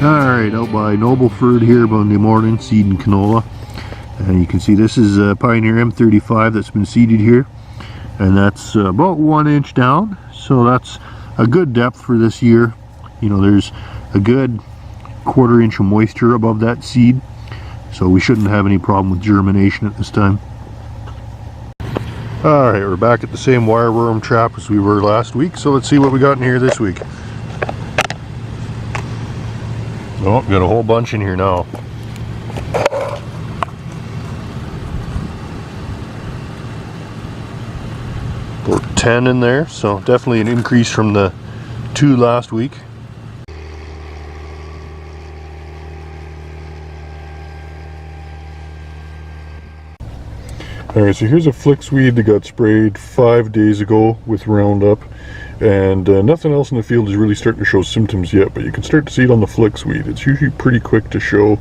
Alright, out by Nobleford here Monday morning, seeding canola. And you can see this is Pioneer M35 that's been seeded here. And that's about 1 inch down, so that's a good depth for this year. You know, there's a good 1/4 inch of moisture above that seed, so we shouldn't have any problem with germination at this time. Alright, we're back at the same wireworm trap as we were last week, so let's see what we got in here this week. Oh, got a whole bunch in here now. About 10 in there, so definitely an increase from the 2 last week. Alright, so here's a flicksweed that got sprayed 5 days ago with Roundup, and nothing else in the field is really starting to show symptoms yet, but you can start to see it on the flicksweed. It's usually pretty quick to show.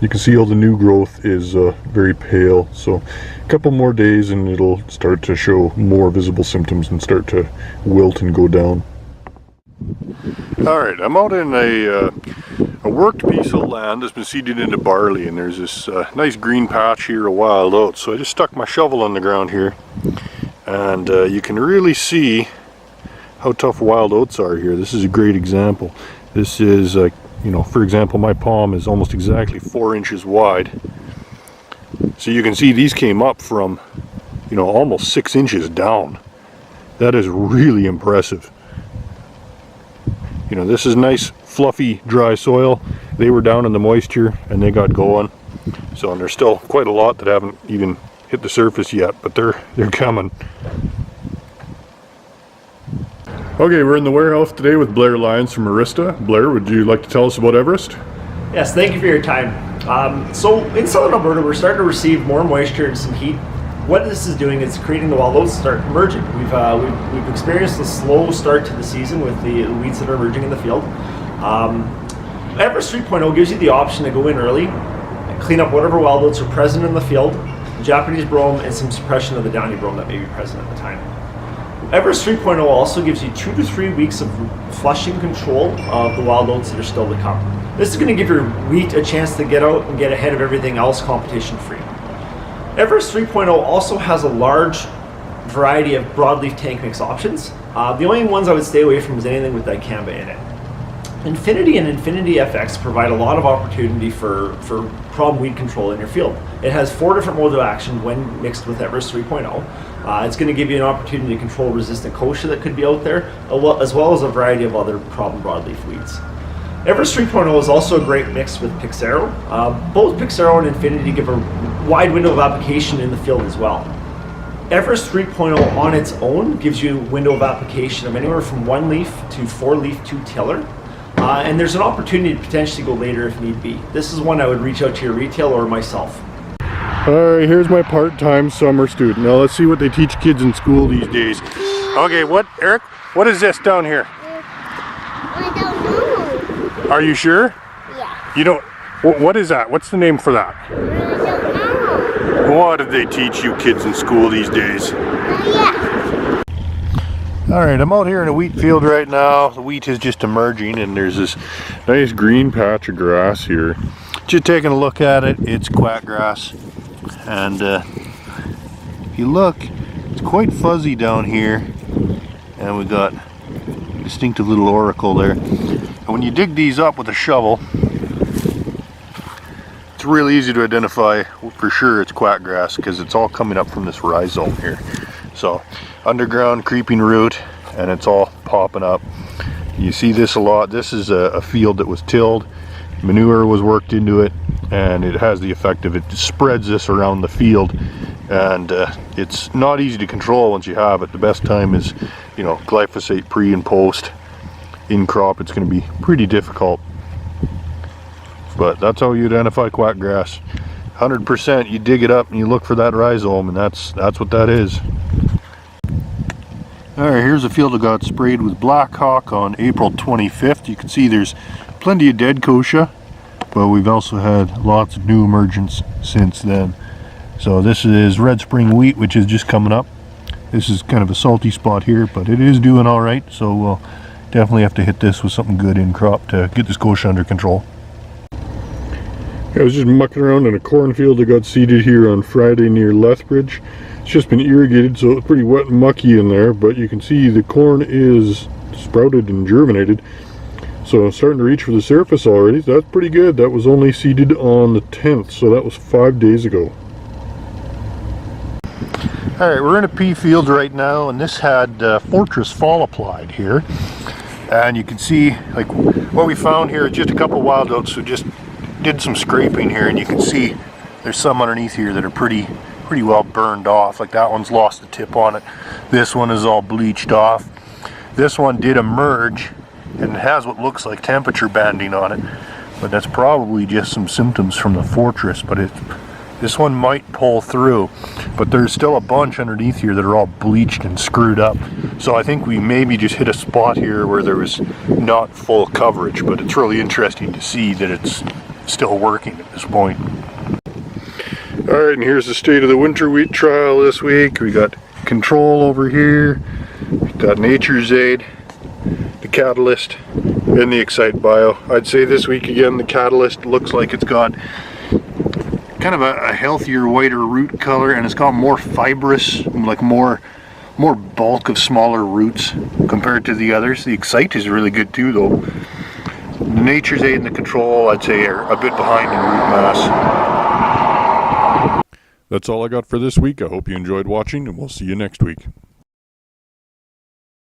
You can see all the new growth is very pale, so a couple more days and it'll start to show more visible symptoms and start to wilt and go down. Alright, I'm out in a worked piece of land that's been seeded into barley, and there's this nice green patch here of wild oats. So I just stuck my shovel on the ground here, and you can really see how tough wild oats are here. This is a great example. This is, you know, for example, my palm is almost exactly 4 inches wide. So you can see these came up from, you know, almost 6 inches down. That is really impressive. You know, this is nice, fluffy, dry soil. They were down in the moisture and they got going. So, and there's still quite a lot that haven't even hit the surface yet, but they're coming. Okay, we're in the warehouse today with Blair Lyons from Arista. Blair, would you like to tell us about Everest? Yes, thank you for your time. So in southern Alberta, we're starting to receive more moisture and some heat. What this is doing is creating the wild oats to start emerging. We've experienced a slow start to the season with the weeds that are emerging in the field. Everest 3.0 gives you the option to go in early, clean up whatever wild oats are present in the field, Japanese brome, and some suppression of the downy brome that may be present at the time. Everest 3.0 also gives you 2 to 3 weeks of flushing control of the wild oats that are still to come. This is going to give your wheat a chance to get out and get ahead of everything else competition free. Everest 3.0 also has a large variety of broadleaf tank mix options. The only ones I would stay away from is anything with dicamba in it. Infinity and Infinity FX provide a lot of opportunity for problem weed control in your field. It has 4 different modes of action when mixed with Everest 3.0. It's going to give you an opportunity to control resistant kochia that could be out there, as well as a variety of other problem broadleaf weeds. Everest 3.0 is also a great mix with Pixaro. Both Pixaro and Infinity give a wide window of application in the field as well. Everest 3.0 on its own gives you a window of application of anywhere from 1 leaf to 4 leaf to tiller. And there's an opportunity to potentially go later if need be. This is one I would reach out to your retail or myself. Alright, here's my part-time summer student. Now let's see what they teach kids in school these days. Okay, Eric, what is this down here? I don't know. Are you sure? Yeah. You don't, what is that? What's the name for that? I don't know. What did they teach you kids in school these days? Yeah. Alright, I'm out here in a wheat field right now. The wheat is just emerging and there's this nice green patch of grass here. Just taking a look at it, it's quackgrass. And if you look, it's quite fuzzy down here. And we got a distinctive little auricle there. And when you dig these up with a shovel, it's really easy to identify for sure it's quackgrass because it's all coming up from this rhizome here. So underground creeping root, and it's all popping up. You see this a lot. This is a field that was tilled, manure was worked into it, and it has the effect of it spreads this around the field, and it's not easy to control once you have it. The best time is, you know, glyphosate pre and post. In crop it's going to be pretty difficult, but that's how you identify quackgrass. 100% you dig it up and you look for that rhizome, and that's what that is. Alright, here's a field that got sprayed with Black Hawk on April 25th. You can see there's plenty of dead kochia, but we've also had lots of new emergence since then. So this is red spring wheat, which is just coming up. This is kind of a salty spot here, but it is doing all right, so we'll definitely have to hit this with something good in crop to get this kochia under control. I was just mucking around in a cornfield that got seeded here on Friday near Lethbridge. It's just been irrigated, so it's pretty wet and mucky in there, but you can see the corn is sprouted and germinated. So I'm starting to reach for the surface already. That's pretty good. That was only seeded on the 10th, so that was 5 days ago. Alright, we're in a pea field right now, and this had Fortress fall applied here. And you can see, like, what we found here is just a couple wild oats, so just did some scraping here, and you can see there's some underneath here that are pretty well burned off. Like that one's lost the tip on it. This one is all bleached off. This one did emerge, and it has what looks like temperature banding on it, but that's probably just some symptoms from the Fortress. But this one might pull through, but there's still a bunch underneath here that are all bleached and screwed up. So I think we maybe just hit a spot here where there was not full coverage, but it's really interesting to see that it's still working at this point. Alright, and here's the state of the winter wheat trial this week. We got Control over here, we got Nature's Aid, the Catalyst, and the Excite Bio. I'd say this week again the Catalyst looks like it's got kind of a healthier, whiter root color, and it's got more fibrous, like more bulk of smaller roots compared to the others. The Excite is really good too though. The Nature's Aid and the Control, I'd say, are a bit behind in root mass. That's all I got for this week. I hope you enjoyed watching, and we'll see you next week.